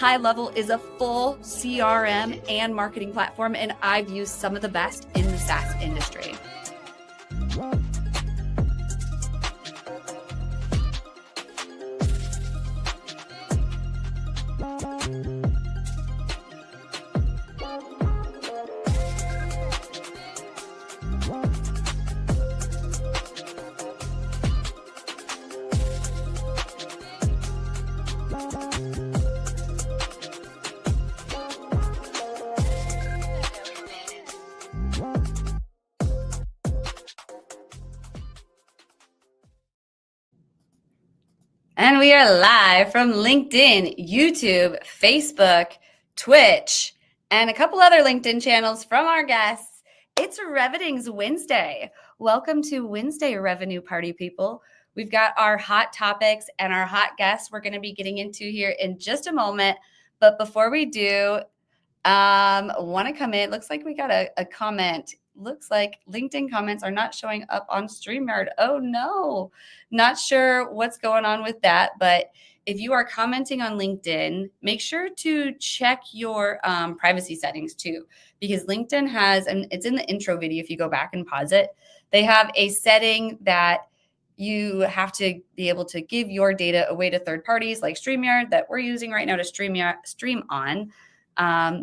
High Level is a full CRM and marketing platform, and I've used some of the best in the SaaS industry. And we are live from LinkedIn, YouTube, Facebook, Twitch, and a couple other LinkedIn channels from our guests. It's Revening's Wednesday. Welcome to Wednesday, Revenue Party people. We've got our hot topics and our hot guests we're going to be getting into here in just a moment. But before we do, want to come in. Looks like we got a comment. Looks like LinkedIn comments are not showing up on StreamYard. Oh no, not sure what's going on with that. But if you are commenting on LinkedIn, make sure to check your privacy settings too, because LinkedIn has, and it's in the intro video if you go back and pause it, they have a setting that you have to be able to give your data away to third parties like StreamYard that we're using right now to stream on.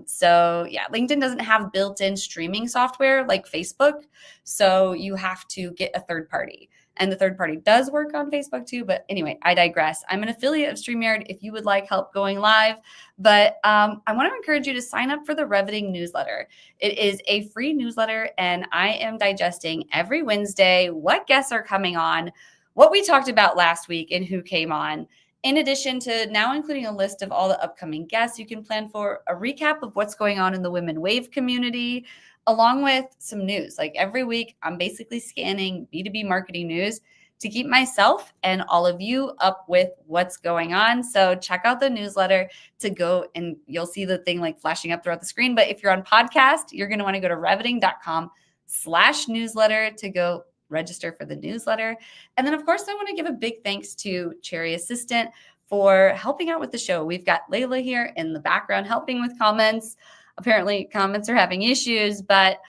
So yeah, LinkedIn doesn't have built-in streaming software like Facebook. So you have to get a third party, and the third party does work on Facebook too. But anyway, I digress. I'm an affiliate of StreamYard if you would like help going live, but, I want to encourage you to sign up for the Revening newsletter. It is a free newsletter, and I am digesting every Wednesday what guests are coming on, what we talked about last week and who came on. In addition to now including a list of all the upcoming guests you can plan for, a recap of what's going on in the Women Wave community, along with some news. Like every week, I'm basically scanning B2B marketing news to keep myself and all of you up with what's going on. So check out the newsletter to go, and you'll see the thing like flashing up throughout the screen. But if you're on podcast, you're going to want to go to revening.com/newsletter to go register for the newsletter. And then, of course, I want to give a big thanks to Cherry Assistant for helping out with the show. We've got Layla here in the background helping with comments. Apparently, comments are having issues, but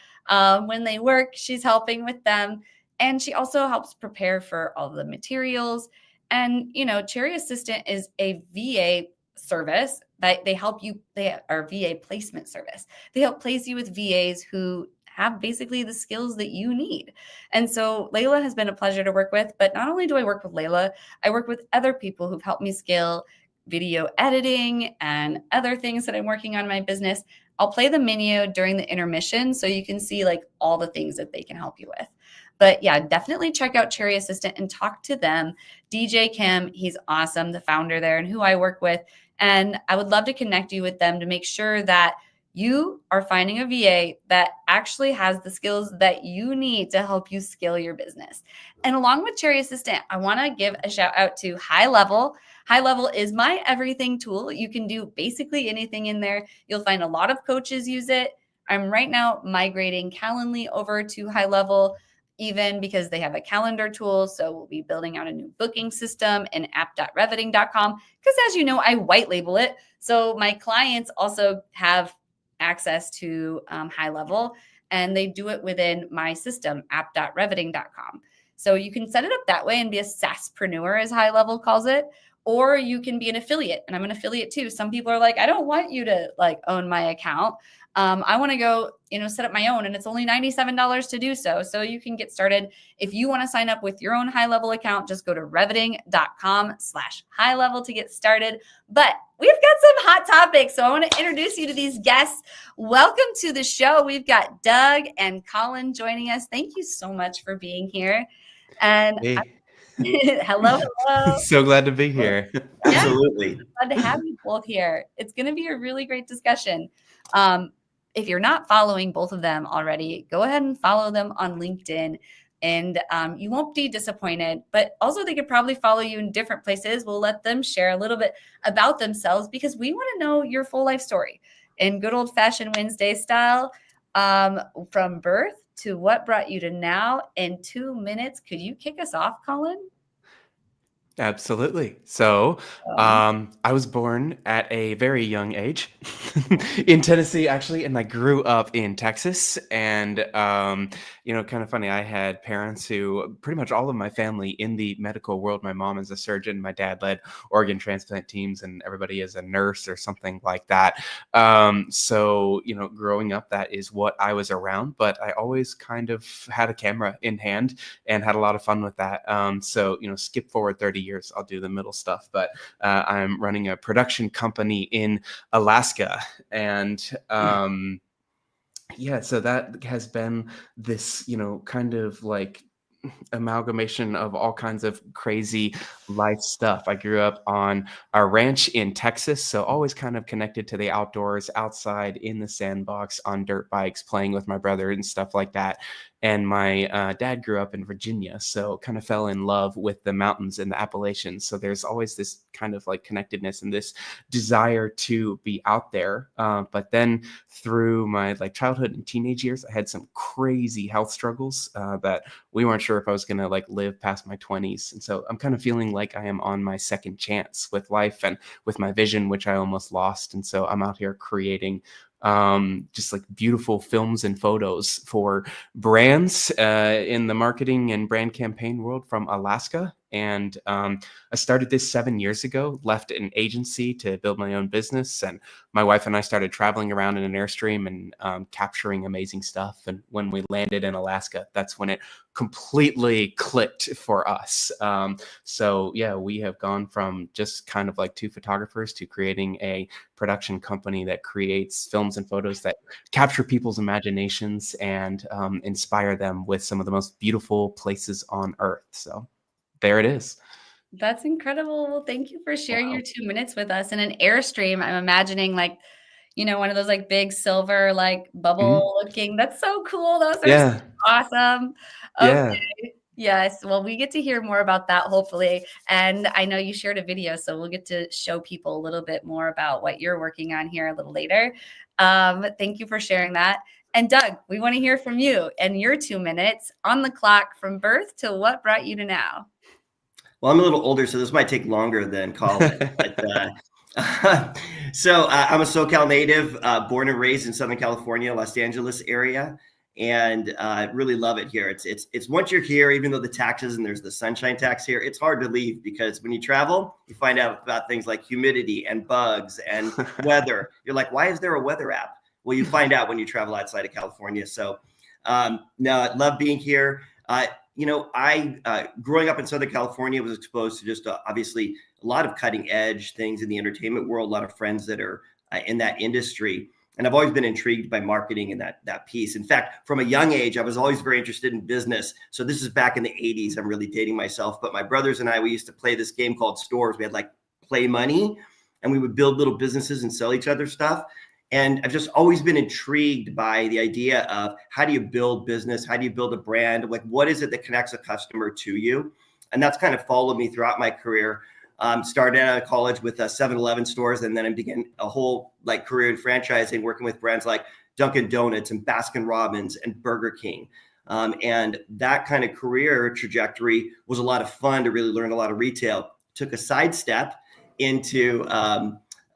when they work, she's helping with them. And she also helps prepare for all the materials. And, you know, Cherry Assistant is a VA service that they help you, they are VA placement service. They help place you with VAs who have basically the skills that you need. And so Layla has been a pleasure to work with, but not only do I work with Layla, I work with other people who've helped me scale video editing and other things that I'm working on in my business. I'll play the menu during the intermission so you can see like all the things that they can help you with. But yeah, definitely check out Cherry Assistant and talk to them. DJ Kim, he's awesome, the founder there and who I work with. And I would love to connect you with them to make sure that you are finding a VA that actually has the skills that you need to help you scale your business. And along with Cherry Assistant, I want to give a shout out to High Level. High Level is my everything tool. You can do basically anything in there. You'll find a lot of coaches use it. I'm right now migrating Calendly over to High Level, even because they have a calendar tool. So we'll be building out a new booking system in app.revening.com because, as you know, I white label it. So my clients also have access to High Level, and they do it within my system, app.revening.com. So you can set it up that way and be a SaaSpreneur, as High Level calls it, or you can be an affiliate. And I'm an affiliate too. Some people are like, I don't want you to like own my account. I want to go, set up my own, and it's only $97 to do so. So you can get started. If you want to sign up with your own high level account, just go to reveting.com/high level to get started. But we've got some hot topics. So I want to introduce you to these guests. Welcome to the show. We've got Doug and Collin joining us. Thank you so much for being here. And Hey. hello. So glad to be here. Absolutely. Glad to have you both here. It's going to be a really great discussion. If you're not following both of them already, go ahead and follow them on LinkedIn, and you won't be disappointed. But also, they could probably follow you in different places. We'll let them share a little bit about themselves because we want to know your full life story in good old-fashioned WinsDay style, from birth to what brought you to now in 2 minutes. Could you kick us off, Collin? Absolutely. So I was born at a very young age in Tennessee, actually, and I grew up in Texas. And, kind of funny, I had parents who pretty much all of my family in the medical world. My mom is a surgeon. My dad led organ transplant teams, and everybody is a nurse or something like that. So, growing up, that is what I was around. But I always kind of had a camera in hand and had a lot of fun with that. So, skip forward 30 years, I'll do the middle stuff, but I'm running a production company in Alaska. And so that has been this, kind of like amalgamation of all kinds of crazy life stuff. I grew up on a ranch in Texas, so always kind of connected to the outdoors, outside in the sandbox on dirt bikes, playing with my brother and stuff like that. And my dad grew up in Virginia, so kind of fell in love with the mountains and the Appalachians. So there's always this kind of like connectedness and this desire to be out there. But then through my like childhood and teenage years, I had some crazy health struggles that we weren't sure if I was going to like live past my 20s. And so I'm kind of feeling like I am on my second chance with life and with my vision, which I almost lost. And so I'm out here creating just like beautiful films and photos for brands in the marketing and brand campaign world from Alaska. And I started this 7 years ago, left an agency to build my own business. And my wife and I started traveling around in an Airstream and capturing amazing stuff. And when we landed in Alaska, that's when it completely clicked for us. So yeah, we have gone from just kind of like two photographers to creating a production company that creates films and photos that capture people's imaginations and inspire them with some of the most beautiful places on earth. So there it is. That's incredible. Well, thank you for sharing your 2 minutes with us. In an Airstream, I'm imagining like, one of those like big silver, like bubble looking. That's so cool. Those are so awesome. Okay. Yeah. Yes. Well, we get to hear more about that, hopefully. And I know you shared a video, so we'll get to show people a little bit more about what you're working on here a little later. Thank you for sharing that. And Doug, we want to hear from you and your 2 minutes on the clock from birth to what brought you to now. Well, I'm a little older, so this might take longer than Collin. So I'm a SoCal native, born and raised in Southern California, Los Angeles area, and really love it here. It's once you're here, even though the taxes and there's the sunshine tax here, it's hard to leave because when you travel, you find out about things like humidity and bugs and weather. You're like, why is there a weather app? Well, you find out when you travel outside of California. So no, I love being here. Growing up in Southern California, was exposed to just obviously a lot of cutting edge things in the entertainment world, a lot of friends that are in that industry. And I've always been intrigued by marketing and that piece. In fact, from a young age, I was always very interested in business. So this is back in the 80s. I'm really dating myself. But my brothers and I, we used to play this game called Stores. We had like Play Money, and we would build little businesses and sell each other stuff. And I've just always been intrigued by the idea of how do you build business? How do you build a brand? Like, what is it that connects a customer to you? And that's kind of followed me throughout my career. Started out of college with 7-Eleven stores, and then I began a whole like career in franchising, working with brands like Dunkin' Donuts and Baskin Robbins and Burger King. And that kind of career trajectory was a lot of fun to really learn a lot of retail. Took a sidestep into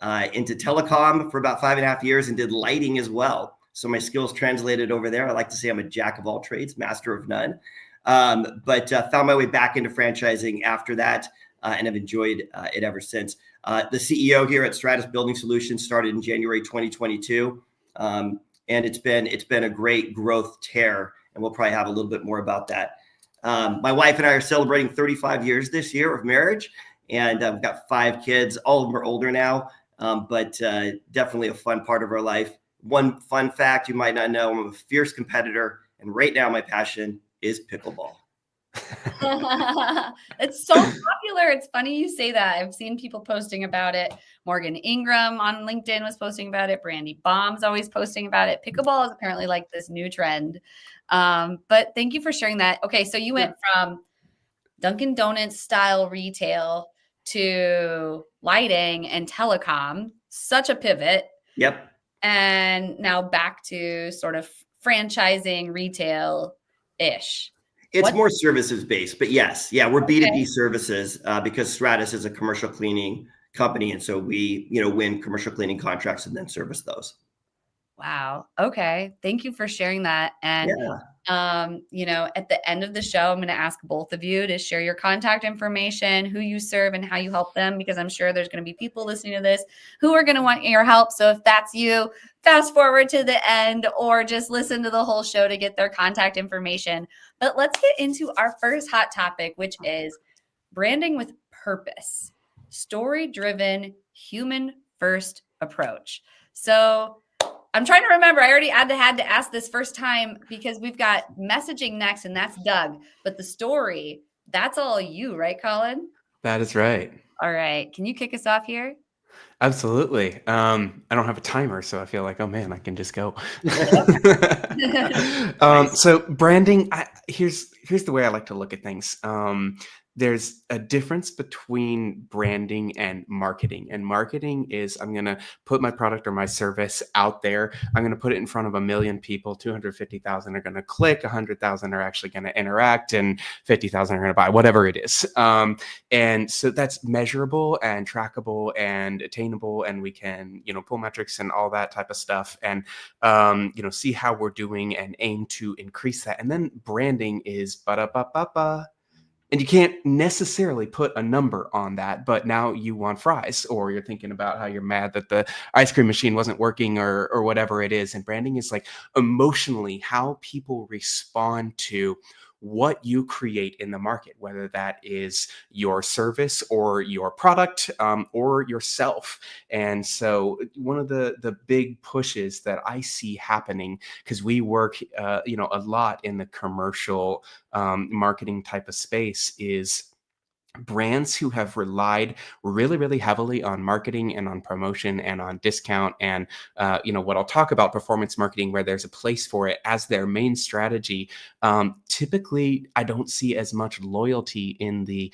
telecom for about 5.5 years and did lighting as well. So my skills translated over there. I like to say I'm a jack of all trades, master of none. But found my way back into franchising after that. and have enjoyed it ever since. The CEO here at Stratus Building Solutions started in January 2022, and it's been a great growth tear, and we'll probably have a little bit more about that. My wife and I are celebrating 35 years this year of marriage, and I've got 5 kids. All of them are older now, but definitely a fun part of our life. One fun fact you might not know, I'm a fierce competitor, and right now my passion is pickleball. It's so popular. It's funny you say that. I've seen people posting about it. Morgan Ingram on LinkedIn was posting about it. Brandy Baum's always posting about it. Pickleball is apparently like this new trend. But thank you for sharing that. Okay, so you went from Dunkin' Donuts style retail to lighting and telecom. Such a pivot. Yep. And now back to sort of franchising retail-ish. It's more services based, but yes, yeah, we're B2B services because Stratus is a commercial cleaning company, and so we, win commercial cleaning contracts and then service those. Wow. Okay. Thank you for sharing that. And at the end of the show, I'm going to ask both of you to share your contact information, who you serve, and how you help them, because I'm sure there's going to be people listening to this who are going to want your help. So if that's you, fast forward to the end or just listen to the whole show to get their contact information. But let's get into our first hot topic, which is branding with purpose, story-driven, human-first approach. So I'm trying to remember. I already had to ask this first time because we've got messaging next, and that's Doug. But the story, that's all you, right, Collin? That is right. All right. Can you kick us off here? Absolutely. I don't have a timer, so I feel like, oh man, I can just go. So branding, here's the way I like to look at things. There's a difference between branding and marketing. And marketing is, I'm going to put my product or my service out there. I'm going to put it in front of 1 million people. 250,000 are going to click, 100,000 are actually going to interact, and 50,000 are going to buy, whatever it is. And so that's measurable and trackable and attainable. And we can, pull metrics and all that type of stuff and, see how we're doing and aim to increase that. And then branding is ba-da-ba-ba-ba. And you can't necessarily put a number on that, but now you want fries, or you're thinking about how you're mad that the ice cream machine wasn't working or whatever it is. And branding is like emotionally how people respond to what you create in the market, whether that is your service or your product or yourself. And so one of the big pushes that I see happening, because we work a lot in the commercial marketing type of space, is brands who have relied really, really heavily on marketing and on promotion and on discount and, what I'll talk about, performance marketing, where there's a place for it as their main strategy. Typically, I don't see as much loyalty in the,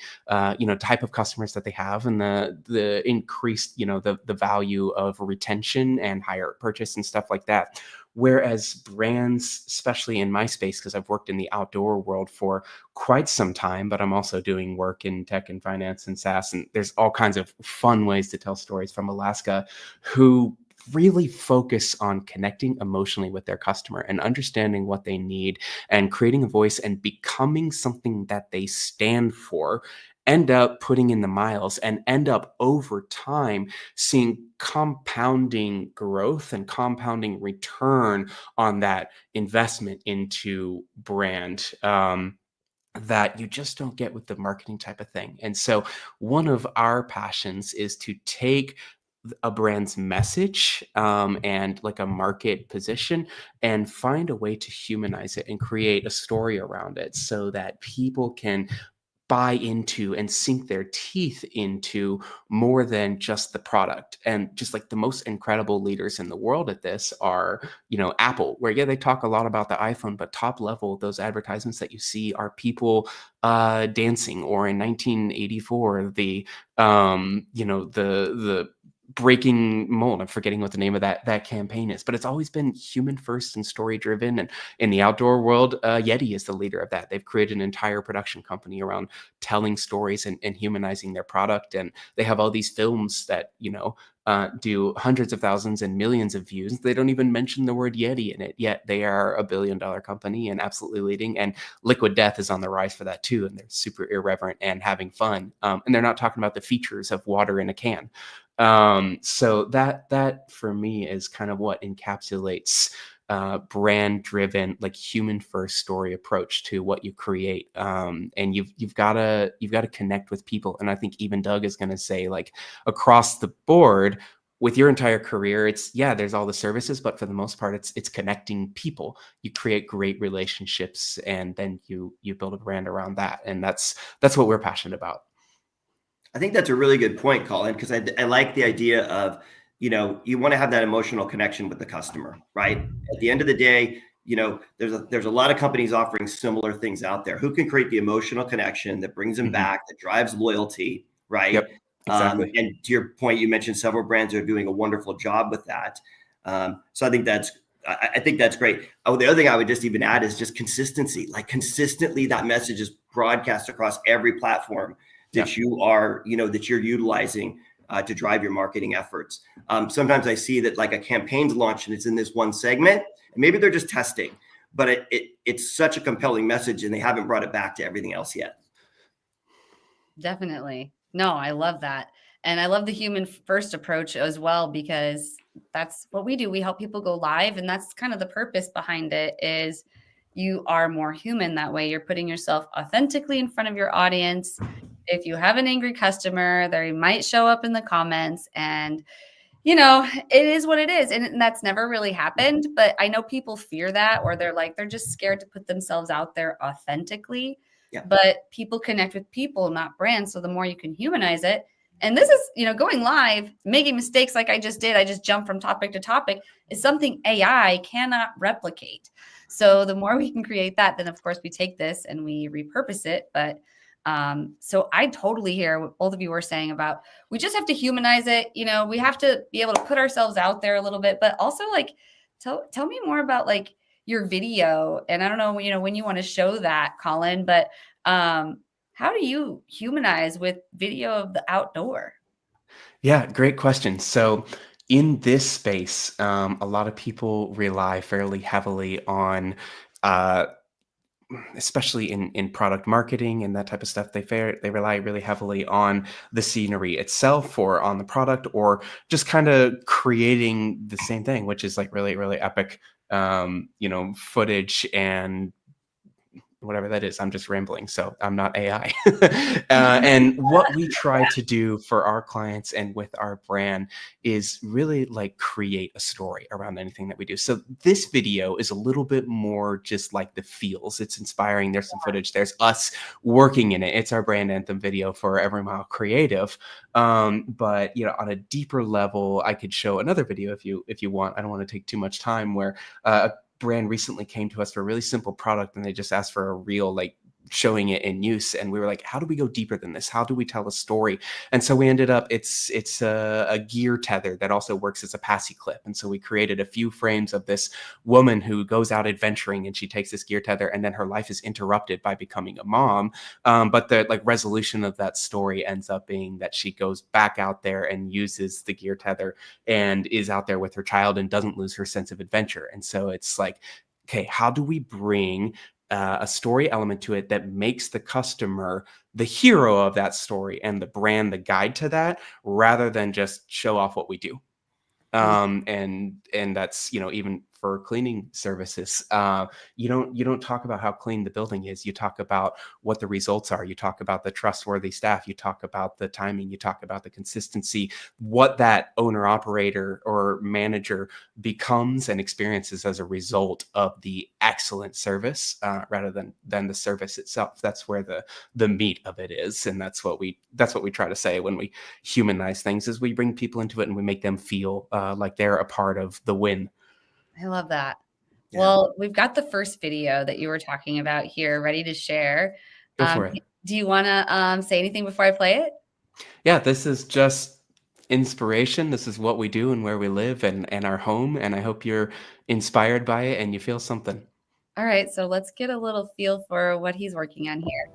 type of customers that they have and the increased, the value of retention and higher purchase and stuff like that. Whereas brands, especially in my space, because I've worked in the outdoor world for quite some time, but I'm also doing work in tech and finance and SaaS, and there's all kinds of fun ways to tell stories from Alaska, who really focus on connecting emotionally with their customer and understanding what they need and creating a voice and becoming something that they stand for, end up putting in the miles and end up over time seeing compounding growth and compounding return on that investment into brand. That you just don't get with the marketing type of thing. And so one of our passions is to take a brand's message and like a market position and find a way to humanize it and create a story around it so that people can buy into and sink their teeth into more than just the product. And just like the most incredible leaders in the world at this are, Apple, where they talk a lot about the iPhone, but top level, those advertisements that you see are people dancing, or in 1984, the breaking mold. I'm forgetting what the name of that campaign is, but it's always been human first and story driven. And in the outdoor world, Yeti is the leader of that. They've created an entire production company around telling stories and humanizing their product. And they have all these films that, do hundreds of thousands and millions of views. They don't even mention the word Yeti in it, yet they are a $1 billion company and absolutely leading. And Liquid Death is on the rise for that too. And they're super irreverent and having fun. And they're not talking about the features of water in a can. So that for me is kind of what encapsulates brand driven, like human first story approach to what you create. And you've got to connect with people. And I think even Doug is going to say, like, across the board with your entire career, there's all the services, but for the most part, it's connecting people. You create great relationships, and then you build a brand around that. And that's what we're passionate about. I think that's a really good point, Collin, because I like the idea of, you want to have that emotional connection with the customer, right? At the end of the day, there's a lot of companies offering similar things out there. Who can create the emotional connection that brings them back, that drives loyalty, right? Yep, exactly. And to your point, you mentioned several brands are doing a wonderful job with that. So I think that's great. Oh, the other thing I would just even add is just consistency. Like, consistently, that message is broadcast across every platform that you are, that you're utilizing to drive your marketing efforts. Sometimes I see that, like, a campaign's launched and it's in this one segment, and maybe they're just testing, but it's such a compelling message and they haven't brought it back to everything else yet. Definitely. No, I love that. And I love the human first approach as well, because that's what we do. We help people go live. And that's kind of the purpose behind it, is you are more human that way. You're putting yourself authentically in front of your audience. If you have an angry customer, they might show up in the comments, and it is what it is. And that's never really happened. But I know people fear that, or they're just scared to put themselves out there authentically. Yeah. But people connect with people, not brands. So the more you can humanize it. And this is, going live, making mistakes like I just did. I just jumped from topic to topic, is something AI cannot replicate. So the more we can create that, then of course we take this and we repurpose it. But so I totally hear what both of you were saying about, we just have to humanize it. We have to be able to put ourselves out there a little bit, but also, like, tell me more about, like, your video. And I don't know, when you want to show that, Collin, but how do you humanize with video of the outdoor? Yeah, great question. So in this space, a lot of people rely fairly heavily on, especially in product marketing and that type of stuff, they rely really heavily on the scenery itself, or on the product, or just kind of creating the same thing, which is like really, really epic, footage and whatever that is. I'm just rambling, so I'm not AI. And what we try to do for our clients and with our brand is really, like, create a story around anything that we do. So this video is a little bit more just like the feels. It's inspiring. There's some footage. There's us working in it. It's our brand anthem video for Every Mile Creative. But on a deeper level, I could show another video if you want. I don't want to take too much time, where brand recently came to us for a really simple product, and they just asked for a reel, like, showing it in use. And we were like, how do we go deeper than this? How do we tell a story? And so we ended up, it's a gear tether that also works as a passy clip. And so we created a few frames of this woman who goes out adventuring, and she takes this gear tether, and then her life is interrupted by becoming a mom. But the, like, resolution of that story ends up being that she goes back out there and uses the gear tether and is out there with her child and doesn't lose her sense of adventure. And so it's like, okay, how do we bring a story element to it that makes the customer the hero of that story, and the brand the guide to that, rather than just show off what we do? And that's, even for cleaning services, you don't talk about how clean the building is. You talk about what the results are. You talk about the trustworthy staff. You talk about the timing. You talk about the consistency, what that owner, operator, or manager becomes and experiences as a result of the excellent service, rather than the service itself. That's where the meat of it is. And that's what we try to say when we humanize things, is we bring people into it and we make them feel like they're a part of the win. I love that. Yeah. Well, we've got the first video that you were talking about here ready to share. Go for it. Do you want to say anything before I play it? Yeah, this is just inspiration. This is what we do and where we live and our home. And I hope you're inspired by it and you feel something. All right, so let's get a little feel for what he's working on here.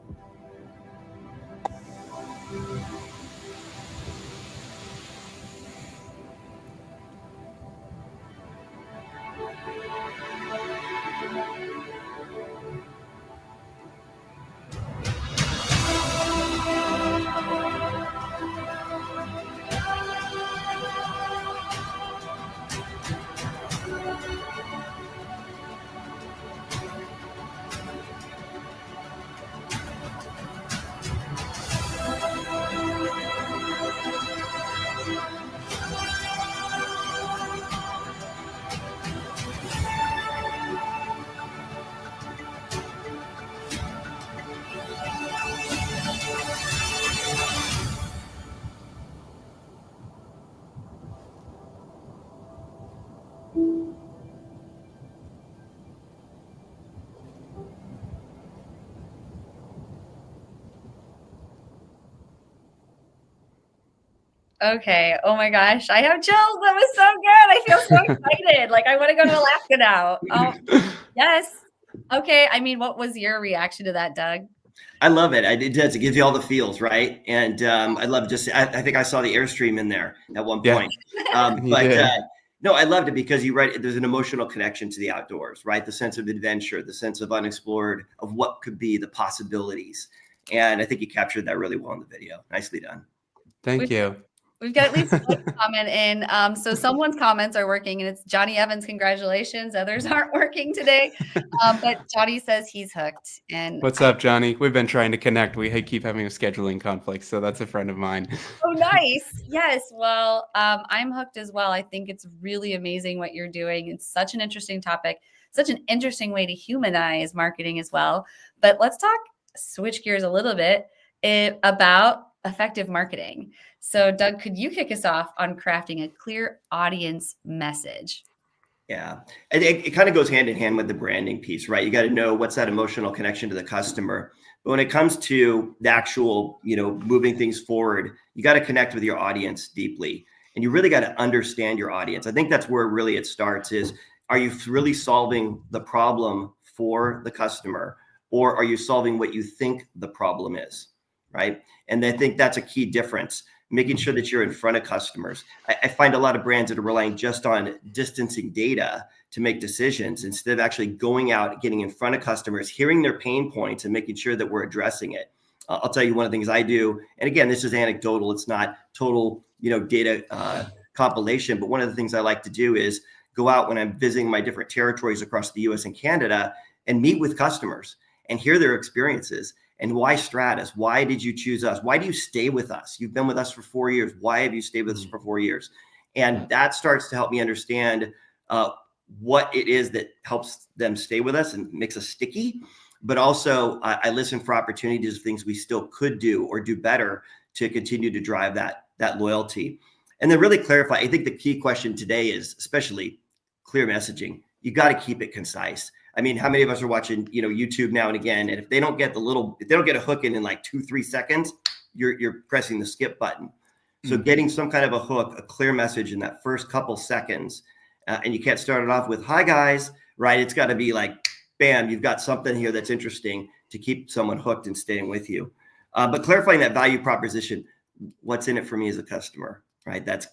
Okay. Oh my gosh. I have chills. That was so good. I feel so excited. Like I want to go to Alaska now. Oh, yes. Okay. I mean, what was your reaction to that, Doug? I love it. It does. It gives you all the feels, right? And I love just, I think I saw the Airstream in there at one point. No, I loved it because there's an emotional connection to the outdoors, right? The sense of adventure, the sense of unexplored, of what could be, the possibilities. And I think you captured that really well in the video. Nicely done. Thank you. We've got at least one comment in. So someone's comments are working, and it's Johnny Evans. Congratulations. Others aren't working today. But Johnny says he's hooked. And what's up, Johnny? We've been trying to connect. We keep having a scheduling conflict. So that's a friend of mine. Oh, nice. Yes. Well, I'm hooked as well. I think it's really amazing what you're doing. It's such an interesting topic, such an interesting way to humanize marketing as well. But let's switch gears a little bit about effective marketing. So Doug, could you kick us off on crafting a clear audience message? Yeah, it kind of goes hand in hand with the branding piece, right? You got to know what's that emotional connection to the customer. But when it comes to the actual, moving things forward, you got to connect with your audience deeply. And you really got to understand your audience. I think that's where really it starts is, are you really solving the problem for the customer, or are you solving what you think the problem is, right? And I think that's a key difference, making sure that you're in front of customers. I find a lot of brands that are relying just on distancing data to make decisions instead of actually going out, getting in front of customers, hearing their pain points and making sure that we're addressing it. I'll tell you one of the things I do, and again, this is anecdotal. It's not total, data compilation, but one of the things I like to do is go out when I'm visiting my different territories across the US and Canada and meet with customers and hear their experiences. And why Stratus? Why did you choose us? Why do you stay with us? You've been with us for 4 years. Why have you stayed with us for 4 years? And that starts to help me understand what it is that helps them stay with us and makes us sticky. But also I listen for opportunities of things we still could do or do better to continue to drive that loyalty. And then really clarify. I think the key question today is especially clear messaging. You got to keep it concise. I mean, how many of us are watching, YouTube now and again, and if they don't get a hook in like 2-3 seconds, you're pressing the skip button. So getting some kind of a hook, a clear message in that first couple seconds, and you can't start it off with "Hi guys," right? It's got to be like, bam, you've got something here that's interesting to keep someone hooked and staying with you. But clarifying that value proposition, what's in it for me as a customer, right? That's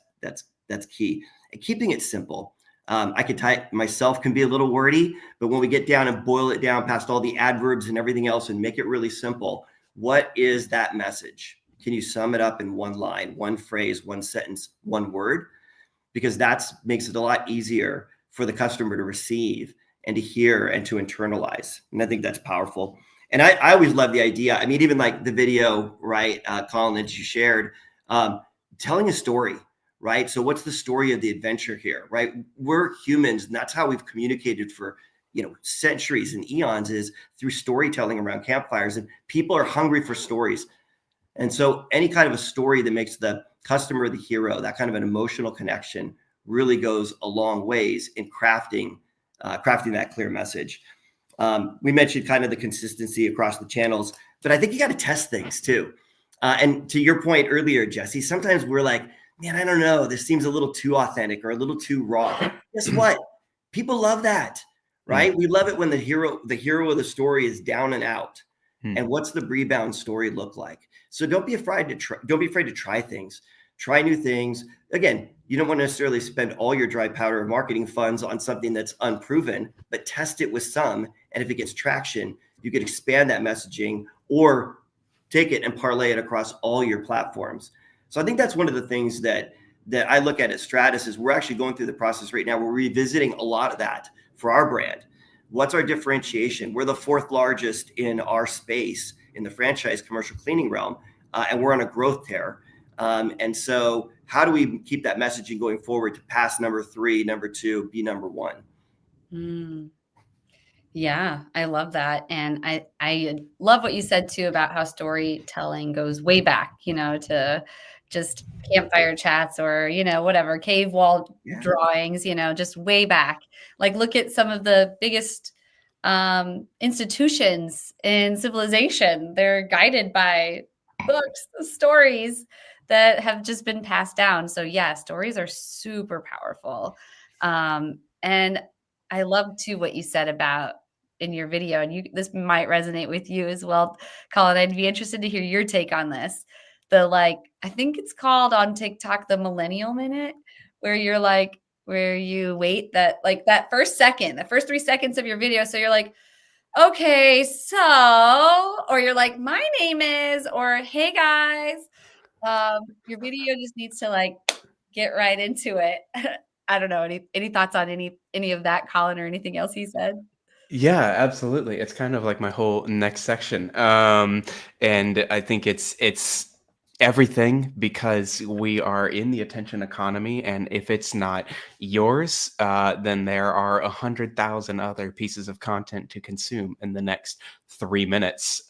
key. And keeping it simple. I could myself can be a little wordy, but when we get down and boil it down past all the adverbs and everything else and make it really simple, what is that message? Can you sum it up in one line, one phrase, one sentence, one word? Because that makes it a lot easier for the customer to receive and to hear and to internalize. And I think that's powerful. And I always love the idea. I mean, even like the video, right, Collin, that you shared, telling a story. Right. So what's the story of the adventure here? Right. We're humans, and that's how we've communicated for, centuries and eons, is through storytelling around campfires. And people are hungry for stories. And so any kind of a story that makes the customer the hero, that kind of an emotional connection, really goes a long ways in crafting that clear message. We mentioned kind of the consistency across the channels, but I think you got to test things too. And to your point earlier, Jesse, sometimes we're like, man, I don't know, this seems a little too authentic or a little too raw. Guess what? People love that, right? We love it when the hero of the story is down and out. And what's the rebound story look like? So don't be afraid to try things. Try new things. Again, you don't want to necessarily spend all your dry powder of marketing funds on something that's unproven, but test it with some. And if it gets traction, you can expand that messaging or take it and parlay it across all your platforms. So I think that's one of the things that I look at Stratus is we're actually going through the process right now. We're revisiting a lot of that for our brand. What's our differentiation? We're the 4th largest in our space in the franchise commercial cleaning realm, and we're on a growth tear. And so how do we keep that messaging going forward to pass number 3, number 2, be number 1? Yeah, I love that. And I love what you said too about how storytelling goes way back, to just campfire chats or, whatever, cave wall drawings, just way back. Like look at some of the biggest institutions in civilization. They're guided by books, stories that have just been passed down. So yeah, stories are super powerful. And I love too what you said about in your video, and this might resonate with you as well, Collin. I'd be interested to hear your take on this. I think it's called on TikTok the Millennial Minute, where you wait that first second, the first 3 seconds of your video. So you're like, okay, so, or you're like, my name is, or hey guys, your video just needs to get right into it. I don't know. Any thoughts on any of that, Collin, or anything else he said? Yeah, absolutely. It's kind of like my whole next section. And I think it's everything, because we are in the attention economy, and if it's not yours, then there are 100,000 other pieces of content to consume in the next 3 minutes.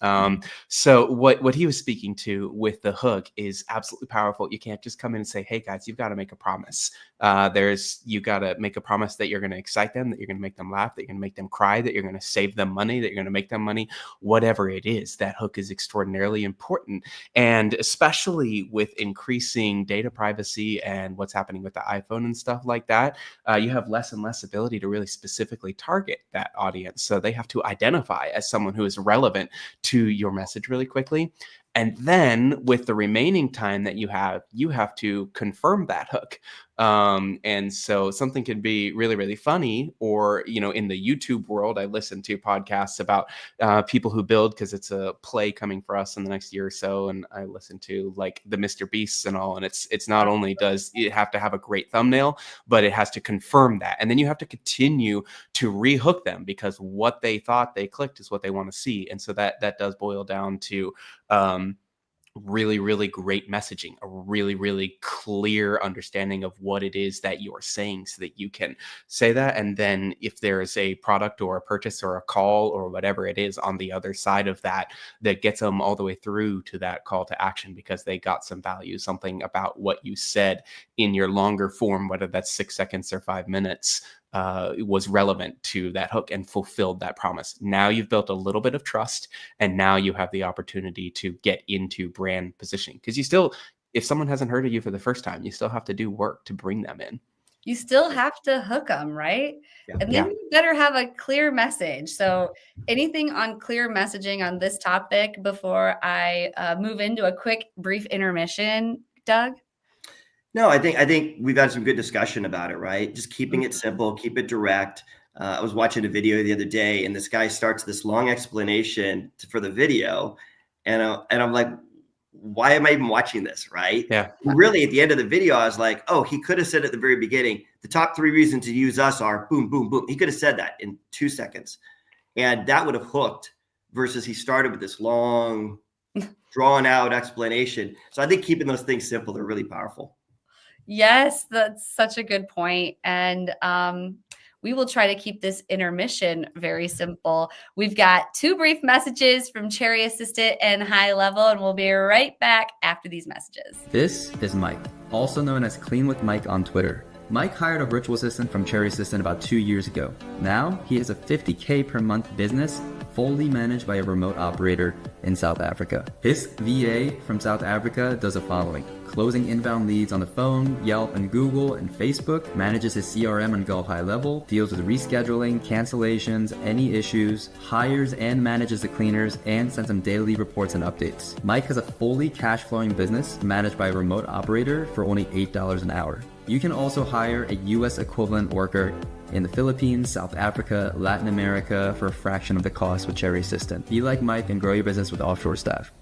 So what he was speaking to with the hook is absolutely powerful. You can't just come in and say, hey guys, you've got to make a promise. You got to make a promise that you're going to excite them, that you're going to make them laugh, that you're going to make them cry, that you're going to save them money, that you're going to make them money. Whatever it is, that hook is extraordinarily important. And especially with increasing data privacy and what's happening with the iPhone and stuff like that, you have less and less ability to really specifically target that audience. So they have to identify as someone who is relevant to your message really quickly. And then with the remaining time that you have to confirm that hook. And so something could be really, really funny, or, in the YouTube world, I listen to podcasts about people who build, because it's a play coming for us in the next year or so. And I listen to the Mr. Beasts and all. And it's not only does it have to have a great thumbnail, but it has to confirm that. And then you have to continue to rehook them, because what they thought they clicked is what they want to see. And so that does boil down to really, really great messaging, a really, really clear understanding of what it is that you're saying, so that you can say that. And then if there's a product or a purchase or a call or whatever it is on the other side of that gets them all the way through to that call to action, because they got some value, something about what you said in your longer form, whether that's 6 seconds or 5 minutes, was relevant to that hook and fulfilled that promise. Now you've built a little bit of trust, and now you have the opportunity to get into brand positioning, because if someone hasn't heard of you for the first time, you still have to do work to bring them in. You still have to hook them, right? Yeah. And then you better have a clear message. So anything on clear messaging on this topic before I move into a quick, brief intermission, Doug? No, I think we've had some good discussion about it, right? Just keeping it simple, keep it direct. I was watching a video the other day, and this guy starts this long explanation for the video, and I'm like, why am I even watching this, right? Yeah. Really, at the end of the video, I was like, oh, he could have said at the very beginning, the top 3 reasons to use us are boom, boom, boom. He could have said that in 2 seconds, and that would have hooked. Versus he started with this long, drawn out explanation. So I think keeping those things simple are really powerful. Yes, that's such a good point. And we will try to keep this intermission very simple. We've got 2 brief messages from Cherry Assistant and High Level, and we'll be right back after these messages. This is Mike, also known as Clean with Mike on Twitter. Mike hired a virtual assistant from Cherry Assistant about 2 years ago. Now he has a $50K per month business, fully managed by a remote operator in South Africa. His VA from South Africa does the following: closing inbound leads on the phone, Yelp, and Google and Facebook, manages his CRM and Go High Level, deals with rescheduling, cancellations, any issues, hires and manages the cleaners, and sends them daily reports and updates. Mike has a fully cash flowing business managed by a remote operator for only $8 an hour. You can also hire a US equivalent worker in the Philippines, South Africa, Latin America for a fraction of the cost with Cherry Assistant. Be like Mike and grow your business with offshore staff.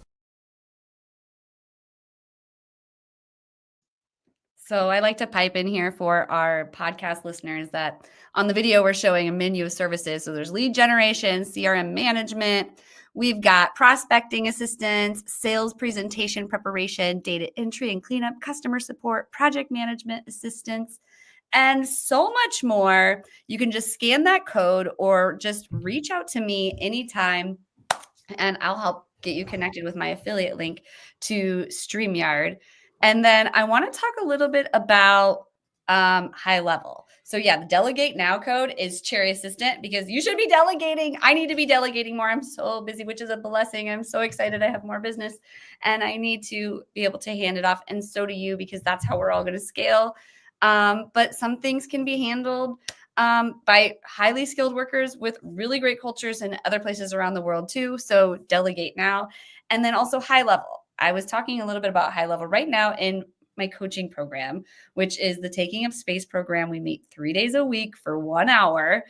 So I like to pipe in here for our podcast listeners that on the video, we're showing a menu of services. So there's lead generation, CRM management. We've got prospecting assistance, sales presentation preparation, data entry and cleanup, customer support, project management assistance, and so much more. You can just scan that code or just reach out to me anytime, and I'll help get you connected with my affiliate link to StreamYard. And then I want to talk a little bit about high level. So yeah, the delegate now code is Cherry Assistant because you should be delegating. I need to be delegating more. I'm so busy, which is a blessing. I'm so excited I have more business and I need to be able to hand it off. And so do you, because that's how we're all going to scale. But some things can be handled by highly skilled workers with really great cultures in other places around the world too. So delegate now. And then also high level. I was talking a little bit about high level right now in my coaching program, which is the Taking Up Space program. We meet 3 days a week for 1 hour.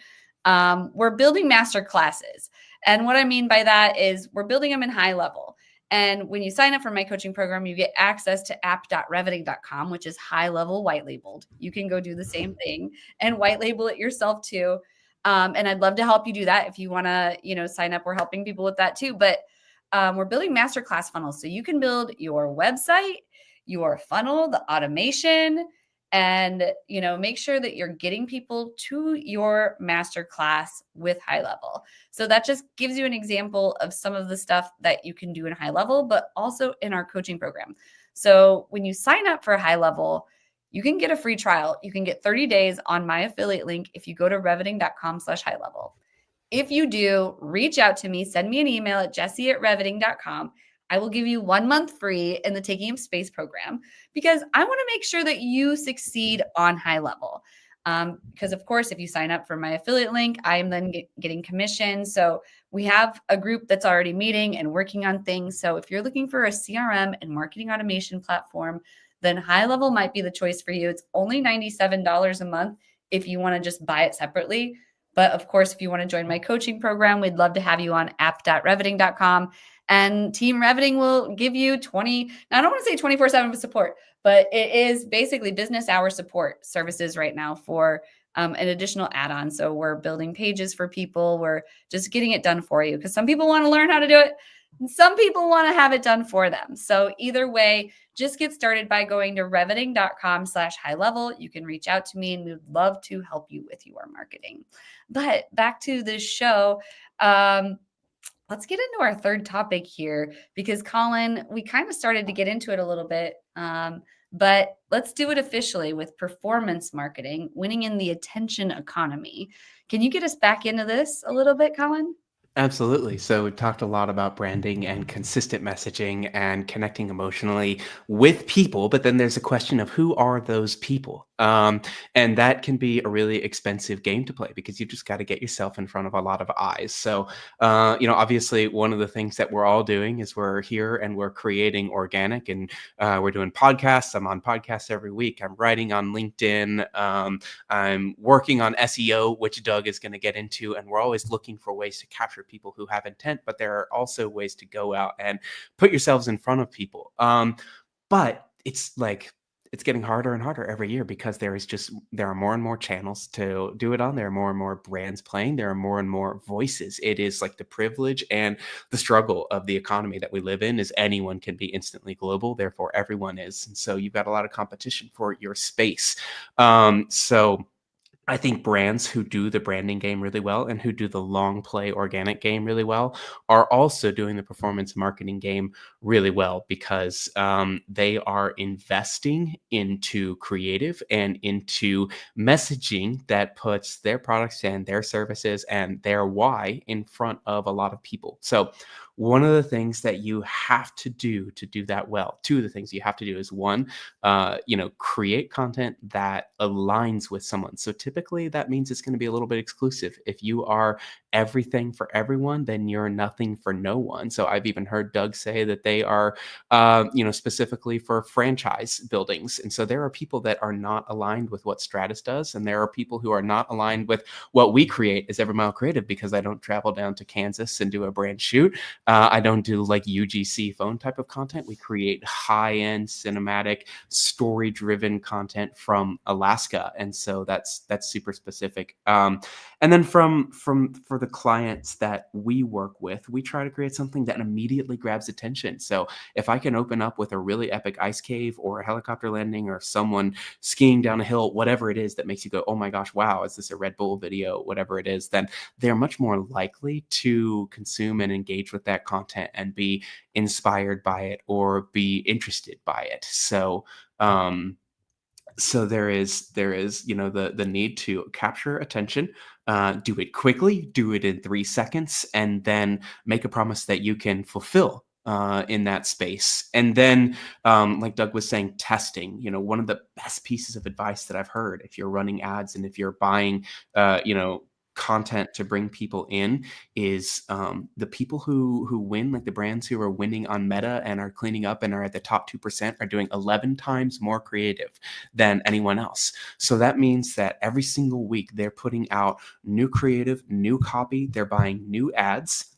We're building master classes. And what I mean by that is we're building them in high level. And when you sign up for my coaching program, you get access to app.reveting.com, which is high level white labeled. You can go do the same thing and white label it yourself too. And I'd love to help you do that. If you want to, sign up, we're helping people with that too. But we're building masterclass funnels. So you can build your website, your funnel, the automation, and, make sure that you're getting people to your masterclass with high level. So that just gives you an example of some of the stuff that you can do in high level, but also in our coaching program. So when you sign up for high level, you can get a free trial. You can get 30 days on my affiliate link if you go to reveting.com/high level. If you do, reach out to me, send me an email at jessie@reveting.com. I will give you 1 month free in the Taking Up Space program because I want to make sure that you succeed on high level. Because of course, if you sign up for my affiliate link, I am then getting commission. So we have a group that's already meeting and working on things. So if you're looking for a CRM and marketing automation platform, then high level might be the choice for you. It's only $97 a month if you want to just buy it separately. But of course, if you want to join my coaching program, we'd love to have you on app.reveting.com. And Team Reveting will give you now I don't want to say 24/7 support, but it is basically business hour support services right now for an additional add-on. So we're building pages for people. We're just getting it done for you because some people want to learn how to do it. And some people want to have it done for them. So either way, just get started by going to reveting.com/high level. You can reach out to me and we would love to help you with your marketing. But back to the show. Let's get into our third topic here because Collin, we kind of started to get into it a little bit, but let's do it officially with performance marketing, winning in the attention economy. Can you get us back into this a little bit, Collin? Absolutely. So we talked a lot about branding and consistent messaging and connecting emotionally with people, but then there's a question of who are those people? And that can be a really expensive game to play because you just got to get yourself in front of a lot of eyes. So, obviously one of the things that we're all doing is we're here and we're creating organic and we're doing podcasts. I'm on podcasts every week. I'm writing on LinkedIn. I'm working on SEO, which Doug is going to get into. And we're always looking for ways to capture people who have intent, but there are also ways to go out and put yourselves in front of people. But it's getting harder and harder every year because there are more and more channels to do it on. There are more and more brands playing. There are more and more voices. It is like the privilege and the struggle of the economy that we live in is anyone can be instantly global. Therefore, everyone is. And so you've got a lot of competition for your space. So I think brands who do the branding game really well and who do the long play organic game really well are also doing the performance marketing game really well because they are investing into creative and into messaging that puts their products and their services and their why in front of a lot of people. So one of the things that you have to do that well, two of the things you have to do is one, create content that aligns with someone. So typically that means it's going to be a little bit exclusive. If you are everything for everyone, then you're nothing for no one. So I've even heard Doug say that they are, specifically for franchise buildings. And so there are people that are not aligned with what Stratus does. And there are people who are not aligned with what we create as Every Mile Creative, because I don't travel down to Kansas and do a brand shoot. I don't do like UGC phone type of content. We create high-end cinematic, story-driven content from Alaska. And so that's super specific. And then for the clients that we work with, we try to create something that immediately grabs attention. So if I can open up with a really epic ice cave or a helicopter landing or someone skiing down a hill, whatever it is that makes you go, oh my gosh, wow, is this a Red Bull video, whatever it is, then they're much more likely to consume and engage with that content and be inspired by it or be interested by it. So there is the need to capture attention, do it quickly, do it in 3 seconds, and then make a promise that you can fulfill in that space. And then, like Doug was saying, testing, one of the best pieces of advice that I've heard, if you're running ads and if you're buying, content to bring people in, is the people who win, like the brands who are winning on Meta and are cleaning up and are at the top 2%, are doing 11 times more creative than anyone else. So that means that every single week they're putting out new creative, new copy, they're buying new ads.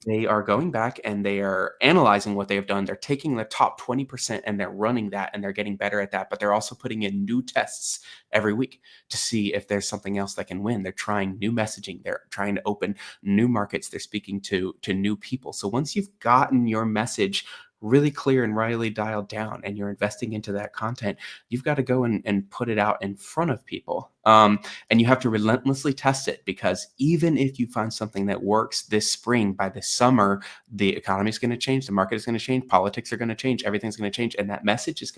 They are going back and they are analyzing what they have done. They're taking the top 20% and they're running that and they're getting better at that. But they're also putting in new tests every week to see if there's something else that can win. They're trying new messaging. They're trying to open new markets. They're speaking to new people. So once you've gotten your message really clear and really dialed down and you're investing into that content, you've got to go and put it out in front of people. And you have to relentlessly test it, because even if you find something that works this spring, by this summer, the economy is going to change, the market is going to change, politics are going to change, everything's going to change. And that message is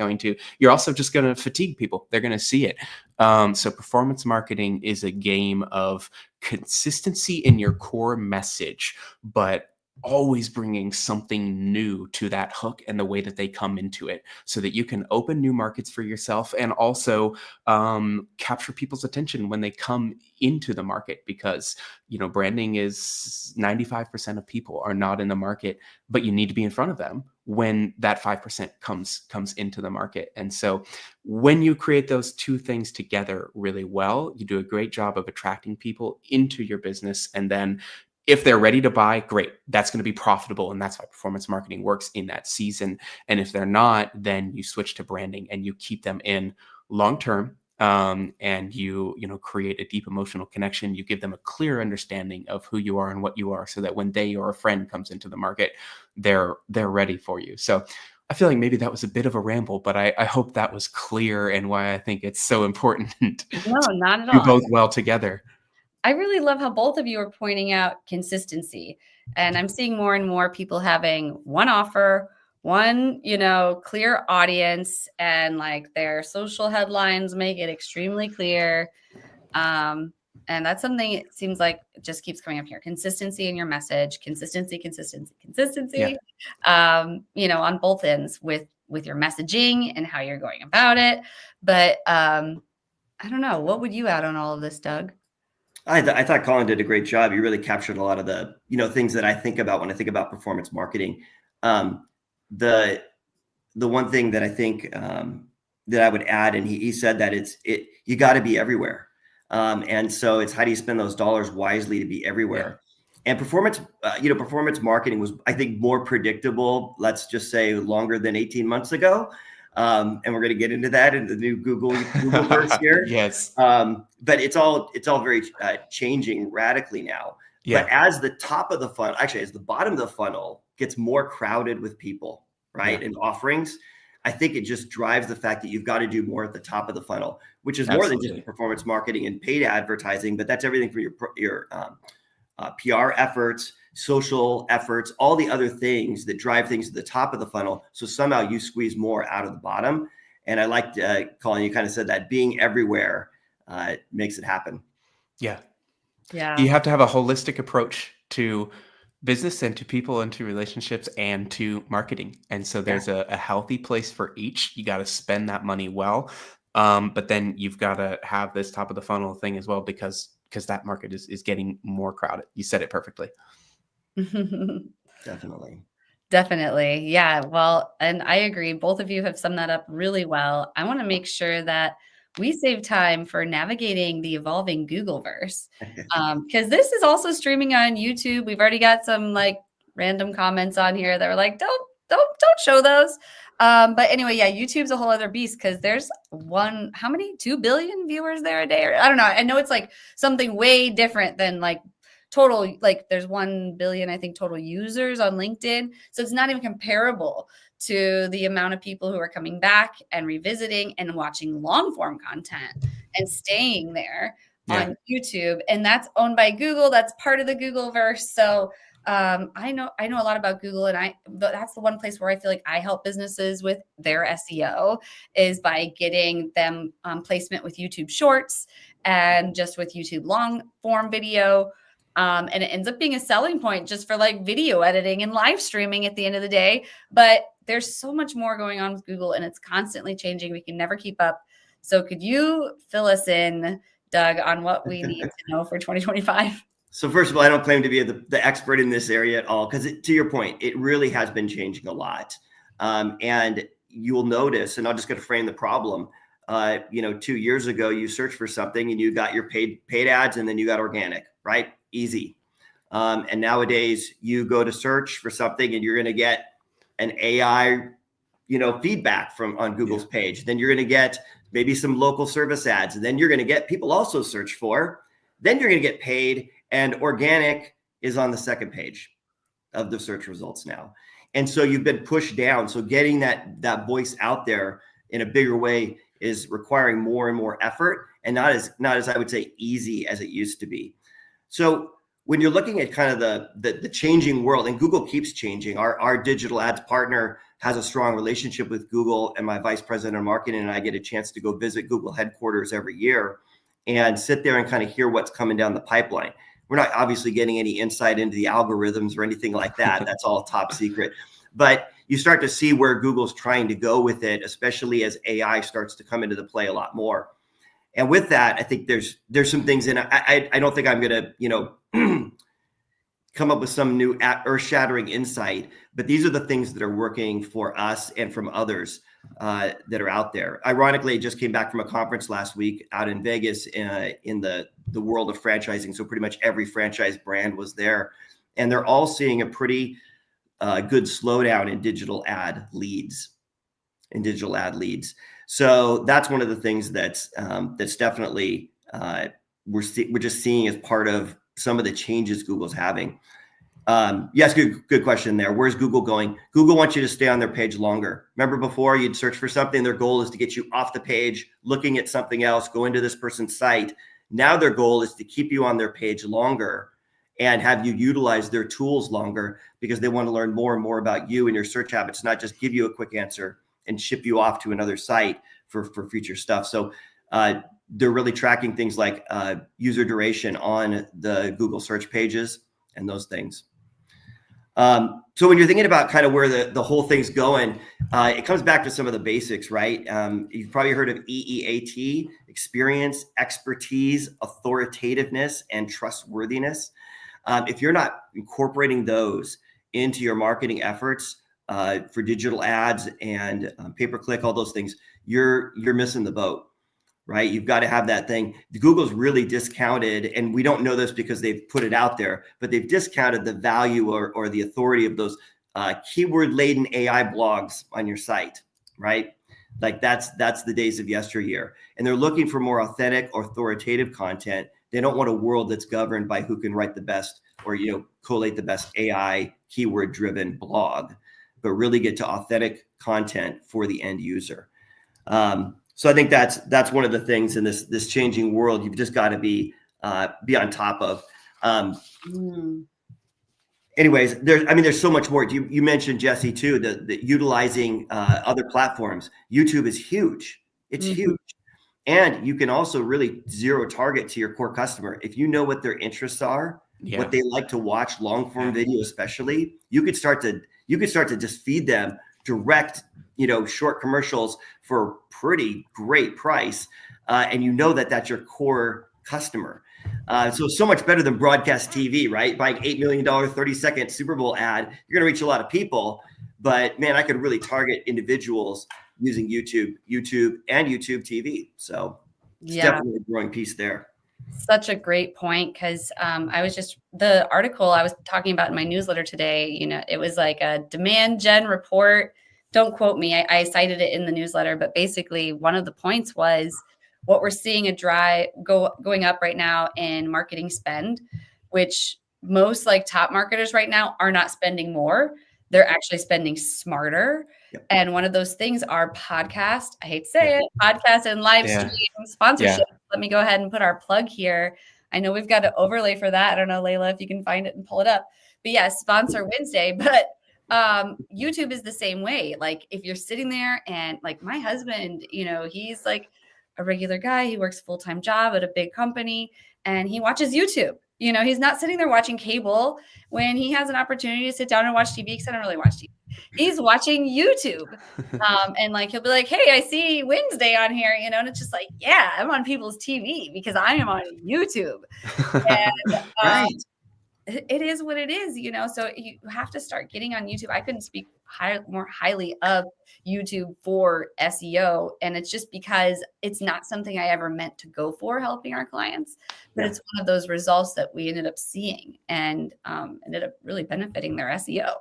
you're also just going to fatigue people. They're going to see it. So performance marketing is a game of consistency in your core message, but always bringing something new to that hook and the way that they come into it, so that you can open new markets for yourself and also capture people's attention when they come into the market. Because branding is 95% of people are not in the market, but you need to be in front of them when that 5% comes into the market. And so when you create those two things together really well, you do a great job of attracting people into your business. And then if they're ready to buy, great, that's going to be profitable. And that's why performance marketing works in that season. And if they're not, then you switch to branding and you keep them in long-term. And you create a deep emotional connection. You give them a clear understanding of who you are and what you are, so that when they or a friend comes into the market, they're ready for you. So I feel like maybe that was a bit of a ramble, but I hope that was clear, and why I think it's so important No, not at to all. both well together. I really love how both of you are pointing out consistency. And I'm seeing more and more people having one offer, one, clear audience, and like their social headlines make it extremely clear. And that's something, it seems like it just keeps coming up here. Consistency in your message, consistency. Yeah. On both ends with your messaging and how you're going about it. But I don't know. What would you add on all of this, Doug? I thought Collin did a great job. You really captured a lot of the, things that I think about when I think about performance marketing. The one thing that I think that I would add, and he said that you got to be everywhere. And so it's, how do you spend those dollars wisely to be everywhere? Yeah. And performance marketing was, I think, more predictable, let's just say, longer than 18 months ago. And we're going to get into that in the new Google verse here. Yes. But it's all very changing radically now. Yeah. But as the top of the funnel, actually, as the bottom of the funnel gets more crowded with people, right, and offerings, I think it just drives the fact that you've got to do more at the top of the funnel, which is more than just performance marketing and paid advertising, but that's everything from your PR efforts, social efforts, all the other things that drive things to the top of the funnel. So somehow you squeeze more out of the bottom. And I liked, Collin, you kind of said that being everywhere makes it happen. Yeah. Yeah. You have to have a holistic approach to business and to people and to relationships and to marketing. And so there's a healthy place for each. You got to spend that money well. But then you've got to have this top of the funnel thing as well, because that market is getting more crowded. You said it perfectly. Definitely. Definitely. Yeah. Well, and I agree. Both of you have summed that up really well. I want to make sure that we save time for navigating the evolving Googleverse, because this is also streaming on YouTube. We've already got some like random comments on here that were like, don't show those. But anyway, yeah, YouTube's a whole other beast, because there's how many 2 billion viewers there a day? Or I don't know. I know it's like something way different than like total, like there's 1 billion, I think, total users on LinkedIn. So it's not even comparable to the amount of people who are coming back and revisiting and watching long form content and staying there on YouTube. And that's owned by Google. That's part of the Googleverse. So I know a lot about Google, and that's the one place where I feel like I help businesses with their SEO, is by getting them placement with YouTube Shorts and just with YouTube long form video. And it ends up being a selling point just for like video editing and live streaming at the end of the day. But there's so much more going on with Google, and it's constantly changing. We can never keep up. So could you fill us in, Doug, on what we need to know for 2025? So first of all, I don't claim to be the expert in this area at all, because to your point, it really has been changing a lot. And you'll notice, and I'm just going to frame the problem. 2 years ago, you searched for something and you got your paid ads, and then you got organic, right? Easy. And nowadays you go to search for something and you're going to get an AI, feedback on Google's page. Then you're going to get maybe some local service ads. And then you're going to get people also search for, then you're going to get paid, and organic is on the second page of the search results now. And so you've been pushed down. So getting that voice out there in a bigger way is requiring more and more effort, and not as I would say easy as it used to be. So when you're looking at kind of the changing world, and Google keeps changing, our digital ads partner has a strong relationship with Google, and my vice president of marketing and I get a chance to go visit Google headquarters every year and sit there and kind of hear what's coming down the pipeline. We're not obviously getting any insight into the algorithms or anything like that. That's all top secret. But you start to see where Google's trying to go with it, especially as AI starts to come into the play a lot more. And with that, I think there's some things in it. I don't think I'm going to, come up with some new earth-shattering insight, but these are the things that are working for us and from others that are out there. Ironically, I just came back from a conference last week out in Vegas in the world of franchising. So pretty much every franchise brand was there, and they're all seeing a pretty good slowdown in digital ad leads. So that's one of the things that's definitely we're just seeing as part of some of the changes Google's having. Yes, good question there. Where's Google going? Google wants you to stay on their page longer. Remember before, you'd search for something, their goal is to get you off the page, looking at something else, go into this person's site. Now their goal is to keep you on their page longer and have you utilize their tools longer, because they want to learn more and more about you and your search habits, not just give you a quick answer and ship you off to another site for future stuff. So they're really tracking things like user duration on the Google search pages and those things. So when you're thinking about kind of where the whole thing's going, it comes back to some of the basics, right? You've probably heard of EEAT: experience, expertise, authoritativeness, and trustworthiness. If you're not incorporating those into your marketing efforts for digital ads and pay-per-click, all those things, you're missing the boat, right? You've got to have that thing. Google's really discounted, and we don't know this because they've put it out there, but they've discounted the value or the authority of those keyword-laden AI blogs on your site, right? Like that's the days of yesteryear. And they're looking for more authentic, authoritative content. They don't want a world that's governed by who can write the best or, collate the best AI keyword-driven blog, but really get to authentic content for the end user. So I think that's one of the things in this changing world you've just got to be on top of. Anyways, there's so much more. You mentioned, Jesse, too, the utilizing other platforms. YouTube is huge. It's huge. And you can also really zero target to your core customer. If you know what their interests are, what they like to watch, long form video especially, you could start to just feed them direct, short commercials for pretty great price. And that's your core customer. So much better than broadcast TV, right? Buying $8 million, 30-second Super Bowl ad, you're going to reach a lot of people. But man, I could really target individuals using YouTube and YouTube TV. So it's definitely a growing piece there. Such a great point, because the article I was talking about in my newsletter today, it was like a demand gen report. Don't quote me. I cited it in the newsletter, but basically one of the points was what we're seeing going up right now in marketing spend, which most like top marketers right now are not spending more. They're actually spending smarter. Yep. And one of those things are podcast. I hate to say it, podcast and live stream sponsorship. Let me go ahead and put our plug here. I know we've got an overlay for that. I don't know, Layla, if you can find it and pull it up. But yeah, sponsor WinsDay. But YouTube is the same way. Like if you're sitting there and like my husband, he's like a regular guy. He works a full-time job at a big company and he watches YouTube. He's not sitting there watching cable when he has an opportunity to sit down and watch TV, because I don't really watch TV. He's watching YouTube. And like, he'll be like, hey, I see WinsDay on here, and it's just like, yeah, I'm on people's TV because I am on YouTube. And Right. It is what it is, so you have to start getting on YouTube. I couldn't speak more highly of YouTube for SEO. And it's just because it's not something I ever meant to go for helping our clients, but it's one of those results that we ended up seeing and ended up really benefiting their SEO.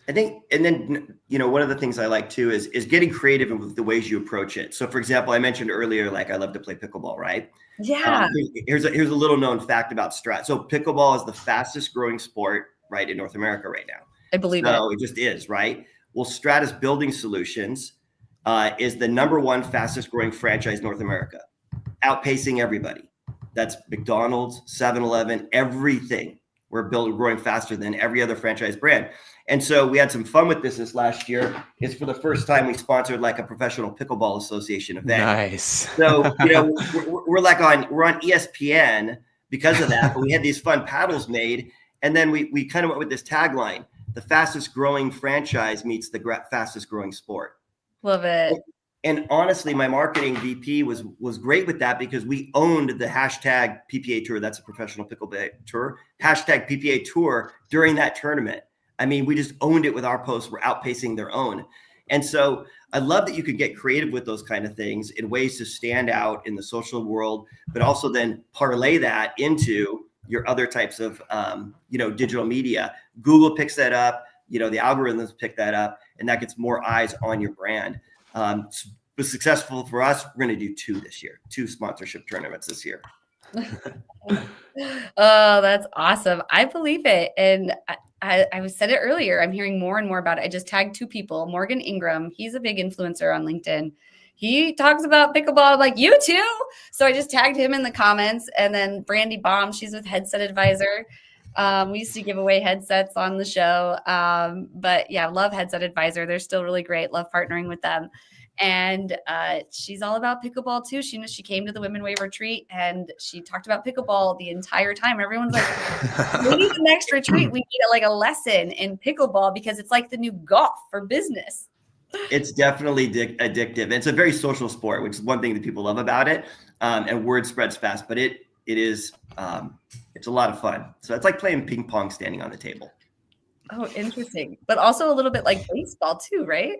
I think, and then, one of the things I like too is getting creative with the ways you approach it. So for example, I mentioned earlier, like I love to play pickleball, right? Yeah. Here's a little known fact about Strat. So pickleball is the fastest growing sport, right, in North America right now. I believe it just is, right? Well, Stratus Building Solutions is the #1 fastest growing franchise in North America, outpacing everybody. That's McDonald's, 7-Eleven, everything. We're growing faster than every other franchise brand. And so we had some fun with this last year. It's for the first time we sponsored like a professional pickleball association event. Nice. So, we're on ESPN because of that, but we had these fun paddles made. And then we kind of went with this tagline: the fastest growing franchise meets the fastest growing sport. Love it. And honestly, my marketing VP was great with that because we owned the hashtag PPA Tour. That's a professional pickleball tour. Hashtag PPA Tour during that tournament. I mean, we just owned it with our posts. We're outpacing their own. And so I love that you can get creative with those kind of things in ways to stand out in the social world, but also then parlay that into your other types of, digital media. Google picks that up, the algorithms pick that up, and that gets more eyes on your brand. Was successful for us. We're going to do 2 this year, 2 sponsorship tournaments this year. Oh, that's awesome. I believe it. And I said it earlier. I'm hearing more and more about it. I just tagged 2 people. Morgan Ingram. He's a big influencer on LinkedIn. He talks about pickleball. I'm like, you too? So I just tagged him in the comments. And then Brandy Baum, she's with Headset Advisor. We used to give away headsets on the show. But yeah, love Headset Advisor. They're still really great. Love partnering with them. And she's all about pickleball too. She came to the Women Wave retreat and she talked about pickleball the entire time. Everyone's like, we need the next retreat. We need like a lesson in pickleball because it's like the new golf for business. It's definitely addictive. It's a very social sport, which is one thing that people love about it. And word spreads fast, but it is it's a lot of fun. So it's like playing ping pong standing on the table. Oh, interesting. But also a little bit like baseball too, right?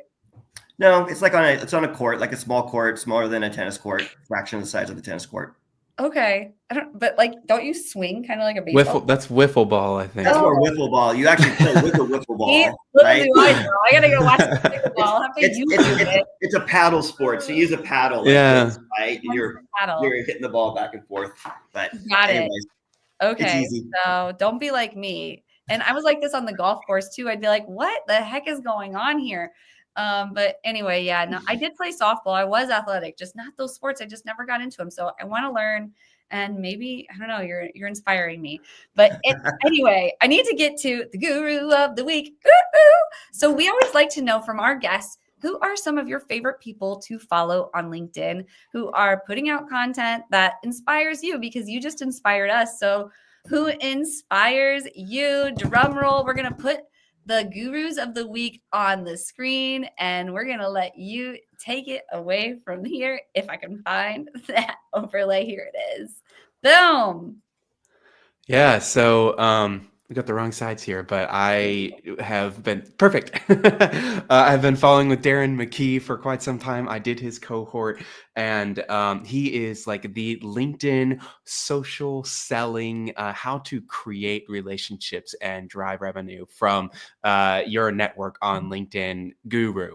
No, it's like it's on a court, like a small court, smaller than a tennis court, fraction of the size of the tennis court. Okay. Don't you swing kind of like a baseball? That's wiffle ball, I think. That's more wiffle ball. You actually play with a wiffle ball, right? I gotta go watch the pickleball. I'll have to YouTube it. It's a paddle sport, so you use a paddle. Yeah. Like this, right? And you're hitting the ball back and forth. But got it. Okay. So don't be like me. And I was like this on the golf course too. I'd be like, what the heck is going on here? But anyway, yeah, no, I did play softball. I was athletic, just not those sports. I just never got into them. So I want to learn, and maybe, I don't know, you're inspiring me, but anyway, I need to get to the guru of the week. So we always like to know from our guests, who are some of your favorite people to follow on LinkedIn who are putting out content that inspires you, because you just inspired us. So Who inspires you? Drum roll. We're going to put the gurus of the week on the screen, and we're going to let you take it away from here. If I can find that overlay, here it is. Boom. Yeah, so we got the wrong sides here, but I have been perfect. I've been following with Darren McKee for quite some time. I did his cohort, and he is like the LinkedIn social selling, how to create relationships and drive revenue from your network on LinkedIn guru.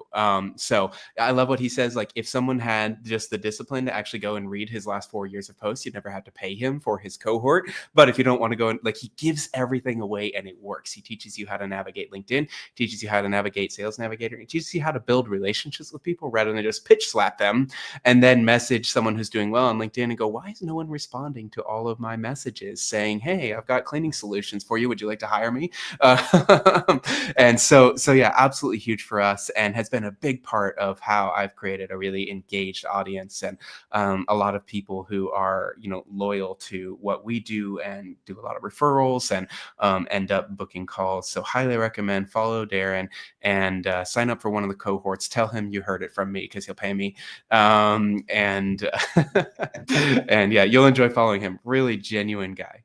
So I love what he says. Like, if someone had just the discipline to actually go and read his last 4 years of posts, you'd never have to pay him for his cohort. But if you don't want to go and like, he gives everything away and it works. He teaches you how to navigate LinkedIn, teaches you how to navigate Sales Navigator, and teaches you how to build relationships with people rather than just pitch slap them and then message someone who's doing well on LinkedIn and go, why is no one responding to all of my messages saying, hey, I've got cleaning solutions for you. Would you like to hire me? And so yeah, absolutely huge for us, and has been a big part of how I've created a really engaged audience and a lot of people who are, loyal to what we do and do a lot of referrals and end up booking calls. So highly recommend, follow Darren and sign up for one of the cohorts. Tell him you heard it from me because he'll pay me. And yeah, you'll enjoy following him. Really genuine guy.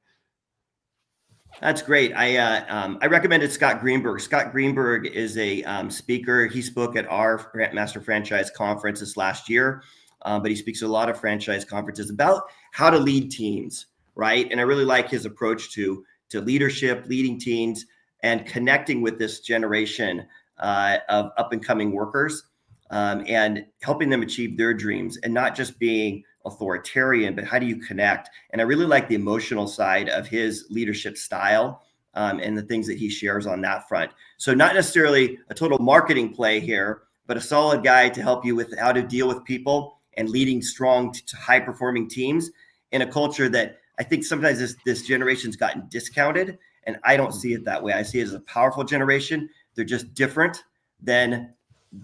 That's great. I recommended Scott Greenberg. Scott Greenberg is a speaker. He spoke at our Master Franchise Conference this last year, but he speaks at a lot of franchise conferences about how to lead teams, right? And I really like his approach to leadership, leading teams, and connecting with this generation of up-and-coming workers and helping them achieve their dreams, and not just being authoritarian, but how do you connect? And I really like the emotional side of his leadership style and the things that he shares on that front. So not necessarily a total marketing play here, but a solid guy to help you with how to deal with people and leading strong to high performing teams in a culture that I think sometimes this generation's gotten discounted, and I don't see it that way. I see it as a powerful generation. They're just different than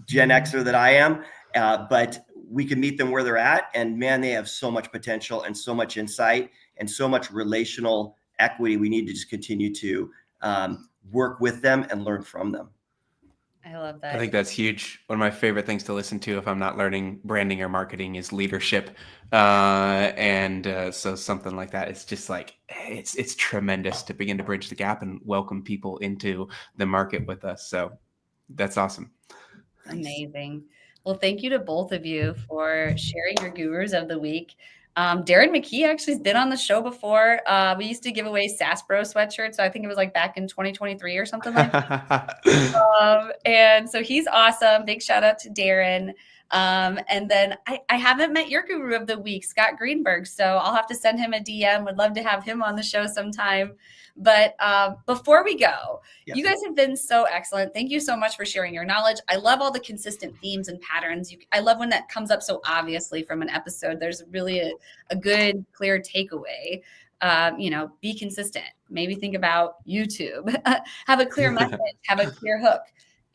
Gen Xer that I am, but we can meet them where they're at, and man, they have so much potential and so much insight and so much relational equity. We need to just continue to work with them and learn from them. I love that. I think that's huge. One of my favorite things to listen to if I'm not learning branding or marketing is leadership. So something like that, it's just like, it's tremendous to begin to bridge the gap and welcome people into the market with us. So that's awesome. Amazing. Well, thank you to both of you for sharing your gurus of the week. Darren McKee actually has been on the show before. We used to give away SAS Bro sweatshirts. So I think it was like back in 2023 or something like that. And so he's awesome. Big shout out to Darren. And then I haven't met your guru of the week, Scott Greenberg. So I'll have to send him a DM. Would love to have him on the show sometime. But before we go, you guys have been so excellent. Thank you so much for sharing your knowledge. I love all the consistent themes and patterns. I love when that comes up so obviously from an episode. There's really a good, clear takeaway. Be consistent. Maybe think about YouTube. Have a clear message. Have a clear hook.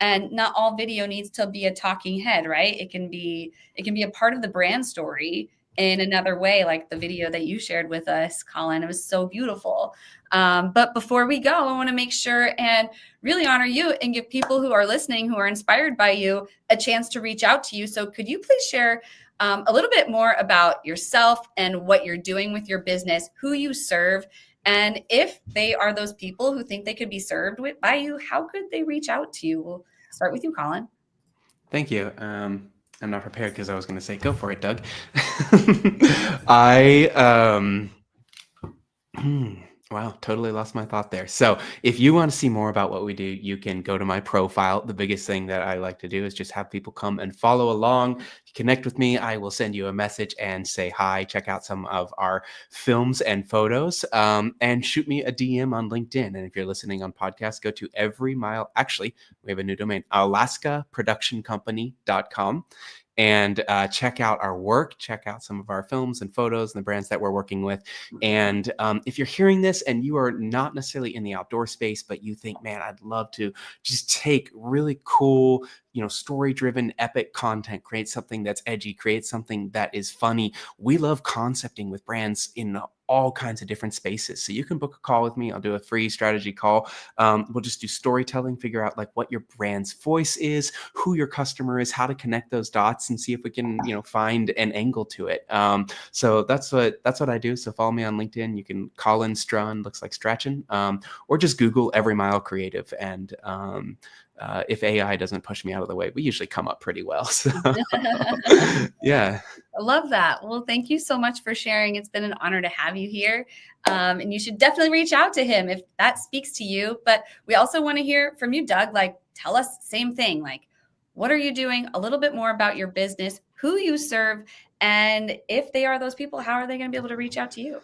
And not all video needs to be a talking head, right? It can be a part of the brand story in another way, like the video that you shared with us, Collin. It was so beautiful. But before we go, I want to make sure and really honor you and give people who are listening, who are inspired by you, a chance to reach out to you. So could you please share a little bit more about yourself and what you're doing with your business, who you serve, and if they are those people who think they could be served by you, how could they reach out to you? We'll start with you, Collin. Thank you. I'm not prepared because I was going to say, go for it, Doug. Wow, totally lost my thought there. So if you want to see more about what we do, you can go to my profile. The biggest thing that I like to do is just have people come and follow along, connect with me. I will send you a message and say hi, check out some of our films and photos, and shoot me a DM on LinkedIn. And if you're listening on podcast, go to Every Mile. Actually, we have a new domain, alaskaproductioncompany.com. And check out our work, check out some of our films and photos and the brands that we're working with. And if you're hearing this and you are not necessarily in the outdoor space, but you think, man, I'd love to just take really cool story-driven, epic content, create something that's edgy, create something that is funny. We love concepting with brands in all kinds of different spaces. So you can book a call with me. I'll do a free strategy call. We'll just do storytelling, figure out like what your brand's voice is, who your customer is, how to connect those dots, and see if we can, find an angle to it. So that's what I do. So follow me on LinkedIn. You can Collin Strachan, looks like Strachan, or just Google Every Mile Creative. And if AI doesn't push me out of the way, we usually come up pretty well. So yeah. I love that. Well, thank you so much for sharing. It's been an honor to have you here. And you should definitely reach out to him if that speaks to you. But we also want to hear from you, Doug. Like, tell us same thing. Like, what are you doing? A little bit more about your business, who you serve, and if they are those people, how are they going to be able to reach out to you?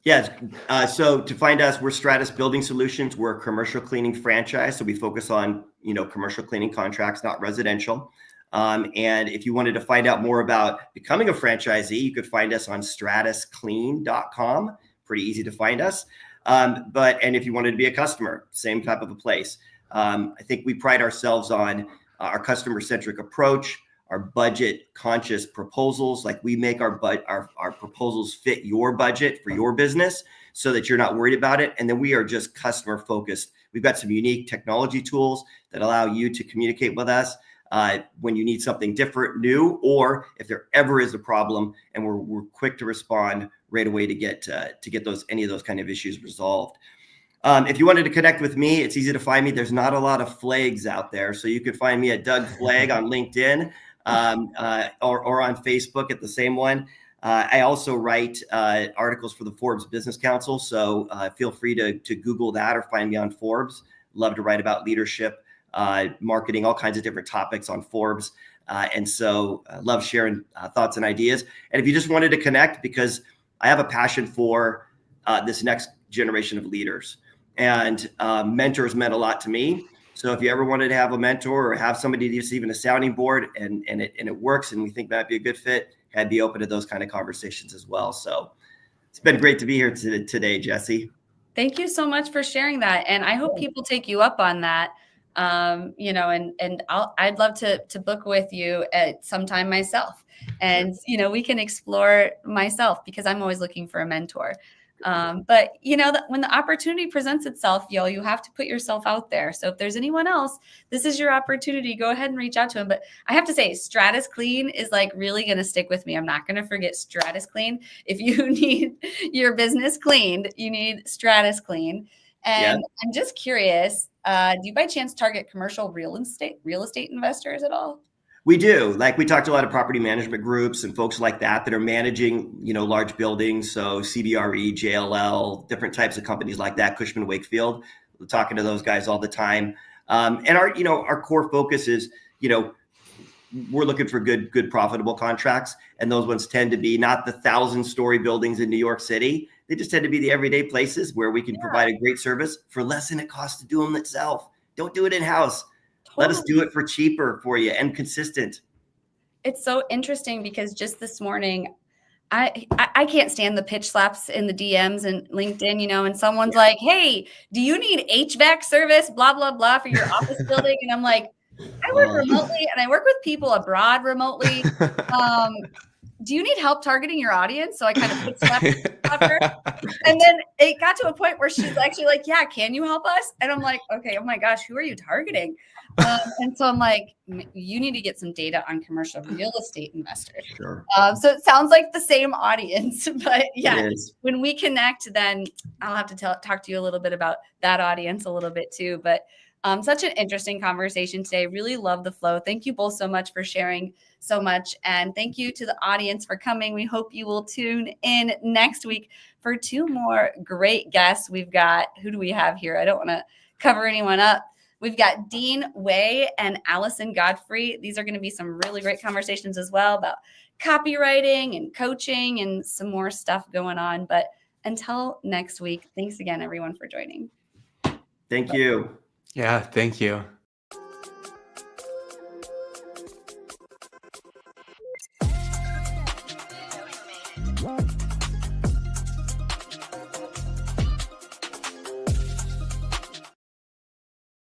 Yes. So to find us, we're Stratus Building Solutions. We're a commercial cleaning franchise. So we focus on, commercial cleaning contracts, not residential. And if you wanted to find out more about becoming a franchisee, you could find us on stratusclean.com. Pretty easy to find us. And if you wanted to be a customer, same type of a place. I think we pride ourselves on our customer-centric approach, our budget-conscious proposals. Like, we make our proposals fit your budget for your business so that you're not worried about it. And then we are just customer-focused. We've got some unique technology tools that allow you to communicate with us when you need something different, new, or if there ever is a problem, and we're quick to respond right away to get any of those kind of issues resolved. If you wanted to connect with me, it's easy to find me. There's not a lot of Flaigs out there, so you could find me at Doug Flaig on LinkedIn or on Facebook at the same one. I also write articles for the Forbes Business Council, so feel free to Google that or find me on Forbes. Love to write about leadership, marketing, all kinds of different topics on Forbes. And so I love sharing thoughts and ideas. And if you just wanted to connect, because I have a passion for this next generation of leaders, and mentors meant a lot to me. So if you ever wanted to have a mentor or have somebody just even a sounding board and it works and we think that'd be a good fit, I'd be open to those kind of conversations as well. So it's been great to be here today, Jesse. Thank you so much for sharing that. And I hope people take you up on that. And I'd love to book with you at some time myself. And, we can explore myself, because I'm always looking for a mentor. But when the opportunity presents itself, you have to put yourself out there. So if there's anyone else, this is your opportunity. Go ahead and reach out to him. But I have to say, Stratus Clean is like really going to stick with me. I'm not going to forget Stratus Clean. If you need your business cleaned, you need Stratus Clean. And I'm just curious, do you by chance target commercial real estate investors at all? We do. Like, we talked to a lot of property management groups and folks like that are managing, large buildings. So CBRE, JLL, different types of companies like that, Cushman & Wakefield. We're talking to those guys all the time. And our core focus is, we're looking for good profitable contracts. And those ones tend to be not the 1,000-story buildings in New York City. They just tend to be the everyday places where we can provide a great service for less than it costs to do them itself. Don't do it in-house. Let us do it for cheaper for you and consistent. It's so interesting because just this morning, I can't stand the pitch slaps in the DMs and LinkedIn, and someone's like, hey, do you need HVAC service, blah, blah, blah, for your office building? And I'm like, I work remotely and I work with people abroad remotely. Do you need help targeting your audience? So I kind of pitch slapped her. And then it got to a point where she's actually like, yeah, can you help us? And I'm like, okay, oh my gosh, who are you targeting? And so I'm like, you need to get some data on commercial real estate investors. Sure. So it sounds like the same audience, but yeah, when we connect, then I'll have to talk to you a little bit about that audience a little bit too. But such an interesting conversation today. Really love the flow. Thank you both so much for sharing so much. And thank you to the audience for coming. We hope you will tune in next week for 2 more great guests. We've got, who do we have here? I don't want to cover anyone up. We've got Dean Way and Allison Godfrey. These are going to be some really great conversations as well about copywriting and coaching and some more stuff going on. But until next week, thanks again, everyone, for joining. Thank you. Yeah, thank you.